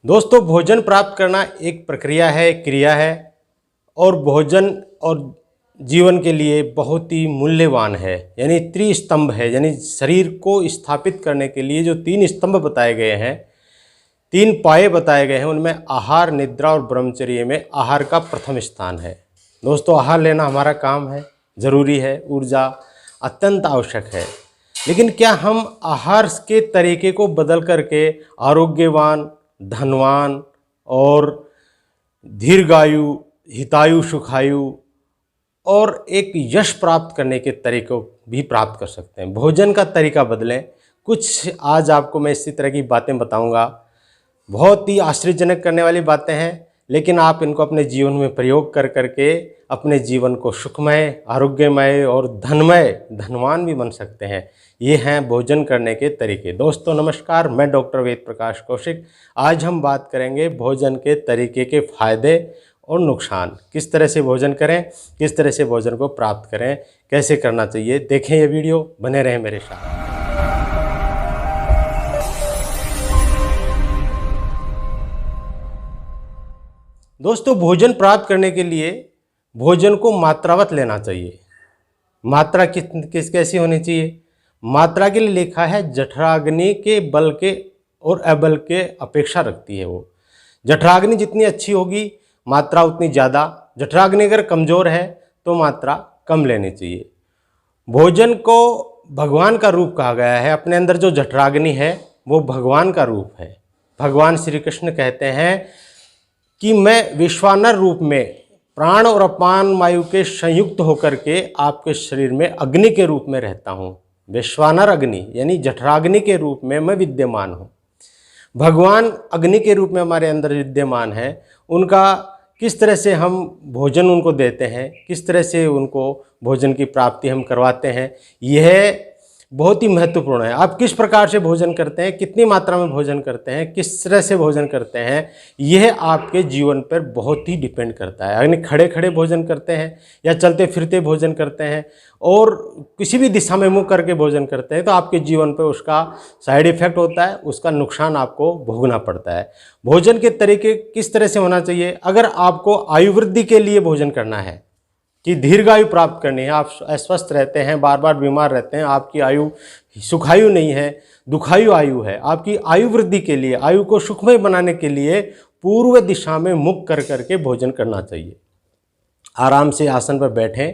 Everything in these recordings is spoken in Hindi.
दोस्तों, भोजन प्राप्त करना एक प्रक्रिया है, एक क्रिया है और भोजन और जीवन के लिए बहुत ही मूल्यवान है। यानी त्रिस्तंभ है, यानी शरीर को स्थापित करने के लिए जो 3 स्तंभ बताए गए हैं, 3 पाए बताए गए हैं, उनमें आहार, निद्रा और ब्रह्मचर्य में आहार का प्रथम स्थान है। दोस्तों, आहार लेना हमारा काम है, ज़रूरी है, ऊर्जा अत्यंत आवश्यक है। लेकिन क्या हम आहार के तरीके को बदल करके आरोग्यवान, धनवान और दीर्घायु, हितायु, सुखायु और एक यश प्राप्त करने के तरीकों भी प्राप्त कर सकते हैं? भोजन का तरीका बदलें। कुछ आज आपको मैं इसी तरह की बातें बताऊंगा। बहुत ही आश्चर्यजनक करने वाली बातें हैं, लेकिन आप इनको अपने जीवन में प्रयोग कर करके अपने जीवन को सुखमय, आरोग्यमय और धनवान भी बन सकते हैं। ये हैं भोजन करने के तरीके। दोस्तों नमस्कार, मैं डॉक्टर वेद प्रकाश कौशिक। आज हम बात करेंगे भोजन के तरीके के फायदे और नुकसान। किस तरह से भोजन करें, किस तरह से भोजन को प्राप्त करें, कैसे करना चाहिए। देखें ये वीडियो, बने रहें मेरे साथ। दोस्तों, भोजन प्राप्त करने के लिए भोजन को मात्रावत लेना चाहिए। मात्रा किस कैसी होनी चाहिए? मात्रा के लिए लिखा है जठराग्नि के बल के और अबल के अपेक्षा रखती है। वो जठराग्नि जितनी अच्छी होगी, मात्रा उतनी ज़्यादा। जठराग्नि अगर कमज़ोर है तो मात्रा कम लेनी चाहिए। भोजन को भगवान का रूप कहा गया है। अपने अंदर जो जठराग्नि है वो भगवान का रूप है। भगवान श्री कृष्ण कहते हैं कि मैं विश्वानर रूप में प्राण और अपान वायु के संयुक्त होकर के आपके शरीर में अग्नि के रूप में रहता हूँ। विश्वानर अग्नि यानी जठराग्नि के रूप में मैं विद्यमान हूँ। भगवान अग्नि के रूप में हमारे अंदर विद्यमान है। उनका किस तरह से हम भोजन उनको देते हैं, किस तरह से उनको भोजन की प्राप्ति हम करवाते हैं, यह बहुत ही महत्वपूर्ण है। आप किस प्रकार से भोजन करते हैं, कितनी मात्रा में भोजन करते हैं, किस तरह से भोजन करते हैं, यह आपके जीवन पर बहुत ही डिपेंड करता है। यानी खड़े खड़े भोजन करते हैं या चलते फिरते भोजन करते हैं और किसी भी दिशा में मुँह करके भोजन करते हैं, तो आपके जीवन पर उसका साइड इफ़ेक्ट होता है, उसका नुकसान आपको भोगना पड़ता है। भोजन के तरीके किस तरह से होना चाहिए? अगर आपको आयु वृद्धि के लिए भोजन करना है कि दीर्घायु प्राप्त करनी है, आप अस्वस्थ रहते हैं, बार बार बीमार रहते हैं, आपकी आयु सुखायु नहीं है, दुखायु आयु है, आपकी आयु वृद्धि के लिए, आयु को सुखमय बनाने के लिए पूर्व दिशा में मुख कर करके भोजन करना चाहिए। आराम से आसन पर बैठें।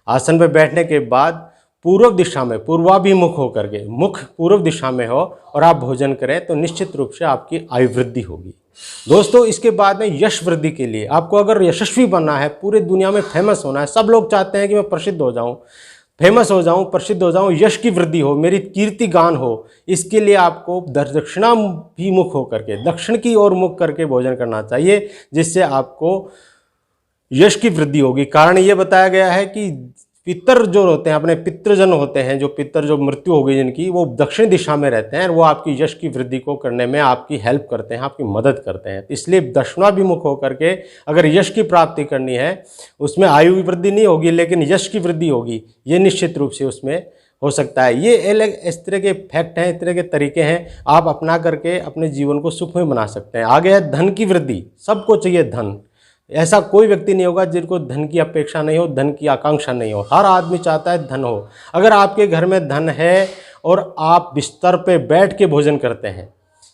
आसन पर बैठने के बाद पूर्व दिशा में, पूर्वाभिमुख होकर के, मुख पूर्व दिशा में हो और आप भोजन करें तो निश्चित रूप से आपकी आयु वृद्धि होगी। दोस्तों, इसके बाद में यश वृद्धि के लिए आपको अगर यशस्वी बनना है, पूरे दुनिया में फेमस होना है, सब लोग चाहते हैं कि मैं प्रसिद्ध हो जाऊं, फेमस हो जाऊं, प्रसिद्ध हो जाऊं, यश की वृद्धि हो, मेरी कीर्ति गान हो, इसके लिए आपको दक्षिणाभिमुख होकर के, दक्षिण की ओर मुख करके भोजन करना चाहिए, जिससे आपको यश की वृद्धि होगी। कारण ये बताया गया है कि पितर जो होते हैं, अपने पितृजन होते हैं, जो पितर जो मृत्यु हो गई जिनकी, वो दक्षिण दिशा में रहते हैं, वो आपकी यश की वृद्धि को करने में आपकी हेल्प करते हैं, आपकी मदद करते हैं। इसलिए दक्षिणाभिमुख होकर के अगर यश की प्राप्ति करनी है, उसमें आयु वृद्धि नहीं होगी लेकिन यश की वृद्धि होगी, ये निश्चित रूप से उसमें हो सकता है। ये अलग इस तरह के फैक्ट हैं, इस तरह के तरीके हैं, आप अपना करके अपने जीवन को सुखमय बना सकते हैं। आगे है धन की वृद्धि। सबको चाहिए धन। ऐसा कोई व्यक्ति नहीं होगा जिनको धन की अपेक्षा नहीं हो, धन की आकांक्षा नहीं हो। हर आदमी चाहता है धन हो। अगर आपके घर में धन है और आप बिस्तर पे बैठ के भोजन करते हैं,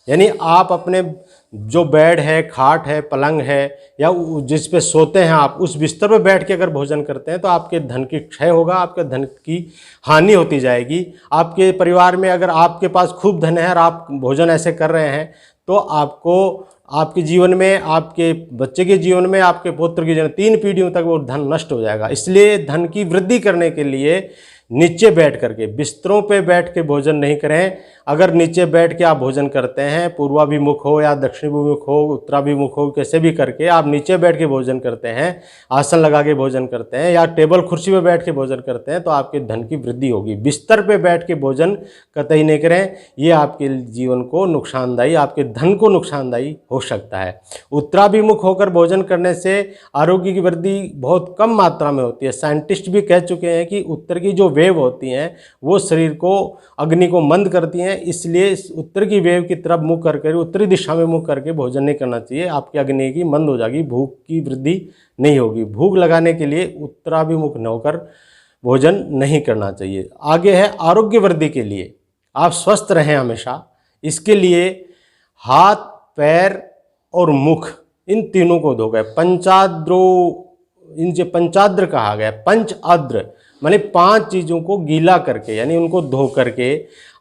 यानी आप अपने जो बेड है, खाट है, पलंग है या जिस पे सोते हैं आप, उस बिस्तर पे बैठ के अगर भोजन करते हैं तो आपके धन की क्षय होगा, आपके धन की हानि होती जाएगी। आपके परिवार में अगर आपके पास खूब धन है और आप भोजन ऐसे कर रहे हैं तो आपको, आपके जीवन में, आपके बच्चे के जीवन में, आपके पुत्र के जीवन, 3 पीढ़ियों तक वो धन नष्ट हो जाएगा। इसलिए धन की वृद्धि करने के लिए नीचे बैठ करके, बिस्तरों पे बैठ के भोजन नहीं करें। अगर नीचे बैठ के आप भोजन करते हैं, पूर्वाभिमुख हो या दक्षिणाभिमुख हो, उत्तराभिमुख हो, कैसे भी करके आप नीचे बैठ के भोजन करते हैं, आसन लगा के भोजन करते हैं या टेबल कुर्सी पे बैठ के भोजन करते हैं, तो आपके धन की वृद्धि होगी। बिस्तर पे बैठ के भोजन कतई नहीं करें, ये आपके जीवन को नुकसानदायी, आपके धन को नुकसानदायी हो सकता है। उत्तराभिमुख होकर भोजन करने से आरोग्य की वृद्धि बहुत कम मात्रा में होती है। साइंटिस्ट भी कह चुके हैं कि उत्तर की जो वेव होती हैं वो शरीर को, अग्नि को मंद करती हैं, इसलिए उत्तर की वेव की तरफ मुख करके, उत्तरी दिशा में मुख करके भोजन नहीं करना चाहिए। आपकी अग्नि की मंद हो जाएगी, भूख की वृद्धि नहीं होगी। भूख लगाने के लिए उत्तराभिमुख न होकर भोजन नहीं करना चाहिए। आगे है आरोग्य वृद्धि के लिए, आप स्वस्थ रहें हमेशा, इसके लिए हाथ, पैर और मुख इन तीनों को धोकर पंचाद्रो, इनसे पंचाद्र कहा गया, पंच आद्र माने 5 चीज़ों को गीला करके, यानी उनको धो करके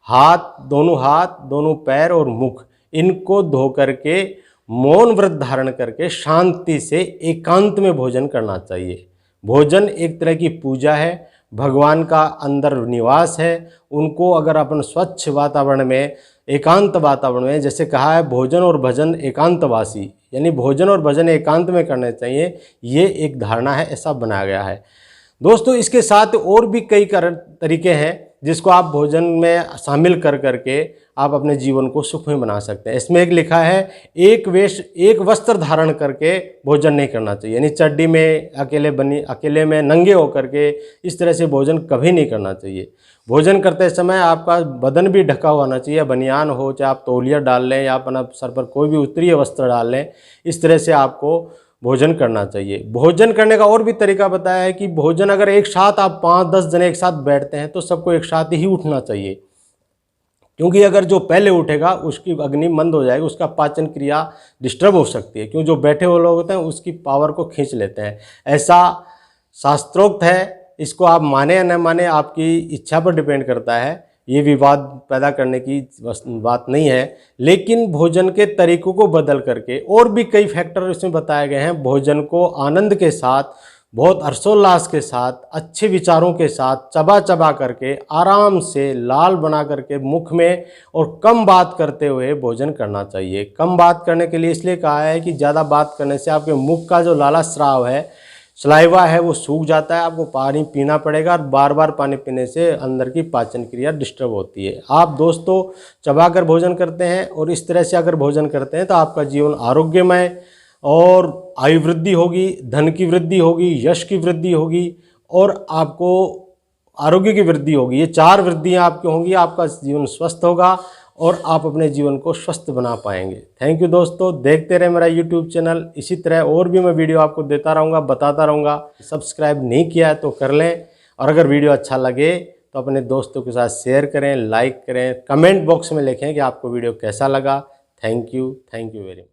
हाथ, दोनों पैर और मुख, इनको धो करके मौन व्रत धारण करके शांति से एकांत में भोजन करना चाहिए। भोजन एक तरह की पूजा है, भगवान का अंदर निवास है। उनको अगर अपन स्वच्छ वातावरण में, एकांत वातावरण में, जैसे कहा है भोजन और भजन एकांतवासी, यानी भोजन और भजन एकांत में करने चाहिए, ये एक धारणा है, ऐसा बनाया गया है। दोस्तों इसके साथ और भी कई तरीके हैं जिसको आप भोजन में शामिल कर करके आप अपने जीवन को सुखमय बना सकते हैं। इसमें एक लिखा है एक वस्त्र धारण करके भोजन नहीं करना चाहिए, यानी चड्डी में अकेले में नंगे होकर के इस तरह से भोजन कभी नहीं करना चाहिए। भोजन करते समय आपका बदन भी ढका हुआ होना चाहिए, बनियान हो, चाहे आप तौलिया डाल लें या अपना सर पर कोई भी उत्तरीय वस्त्र डाल लें, इस तरह से आपको भोजन करना चाहिए। भोजन करने का और भी तरीका बताया है कि भोजन अगर एक साथ आप 5-10 जने एक साथ बैठते हैं तो सबको एक साथ ही उठना चाहिए, क्योंकि अगर जो पहले उठेगा उसकी अग्नि मंद हो जाएगी, उसका पाचन क्रिया डिस्टर्ब हो सकती है, क्योंकि जो बैठे हुए लोग होते हैं उसकी पावर को खींच लेते हैं। ऐसा शास्त्रोक्त है, इसको आप माने या न माने आपकी इच्छा पर डिपेंड करता है, ये विवाद पैदा करने की बात नहीं है। लेकिन भोजन के तरीकों को बदल करके और भी कई फैक्टर इसमें बताए गए हैं। भोजन को आनंद के साथ, बहुत हर्षोल्लास के साथ, अच्छे विचारों के साथ चबा चबा करके आराम से लाल बना करके मुख में और कम बात करते हुए भोजन करना चाहिए। कम बात करने के लिए इसलिए कहा है कि ज़्यादा बात करने से आपके मुख का जो लाला स्राव है, सलाइवा है, वो सूख जाता है, आपको पानी पीना पड़ेगा और बार बार पानी पीने से अंदर की पाचन क्रिया डिस्टर्ब होती है। आप दोस्तों चबाकर भोजन करते हैं और इस तरह से अगर भोजन करते हैं तो आपका जीवन आरोग्यमय और आयु वृद्धि होगी, धन की वृद्धि होगी, यश की वृद्धि होगी और आपको आरोग्य की वृद्धि होगी। ये 4 वृद्धियाँ आपकी होंगी, आपका जीवन स्वस्थ होगा और आप अपने जीवन को स्वस्थ बना पाएंगे। थैंक यू दोस्तों, देखते रहे मेरा यूट्यूब चैनल। इसी तरह और भी मैं वीडियो आपको देता रहूँगा, बताता रहूँगा। सब्सक्राइब नहीं किया है तो कर लें, और अगर वीडियो अच्छा लगे तो अपने दोस्तों के साथ शेयर करें, लाइक करें, कमेंट बॉक्स में लिखें कि आपको वीडियो कैसा लगा। Thank you very much.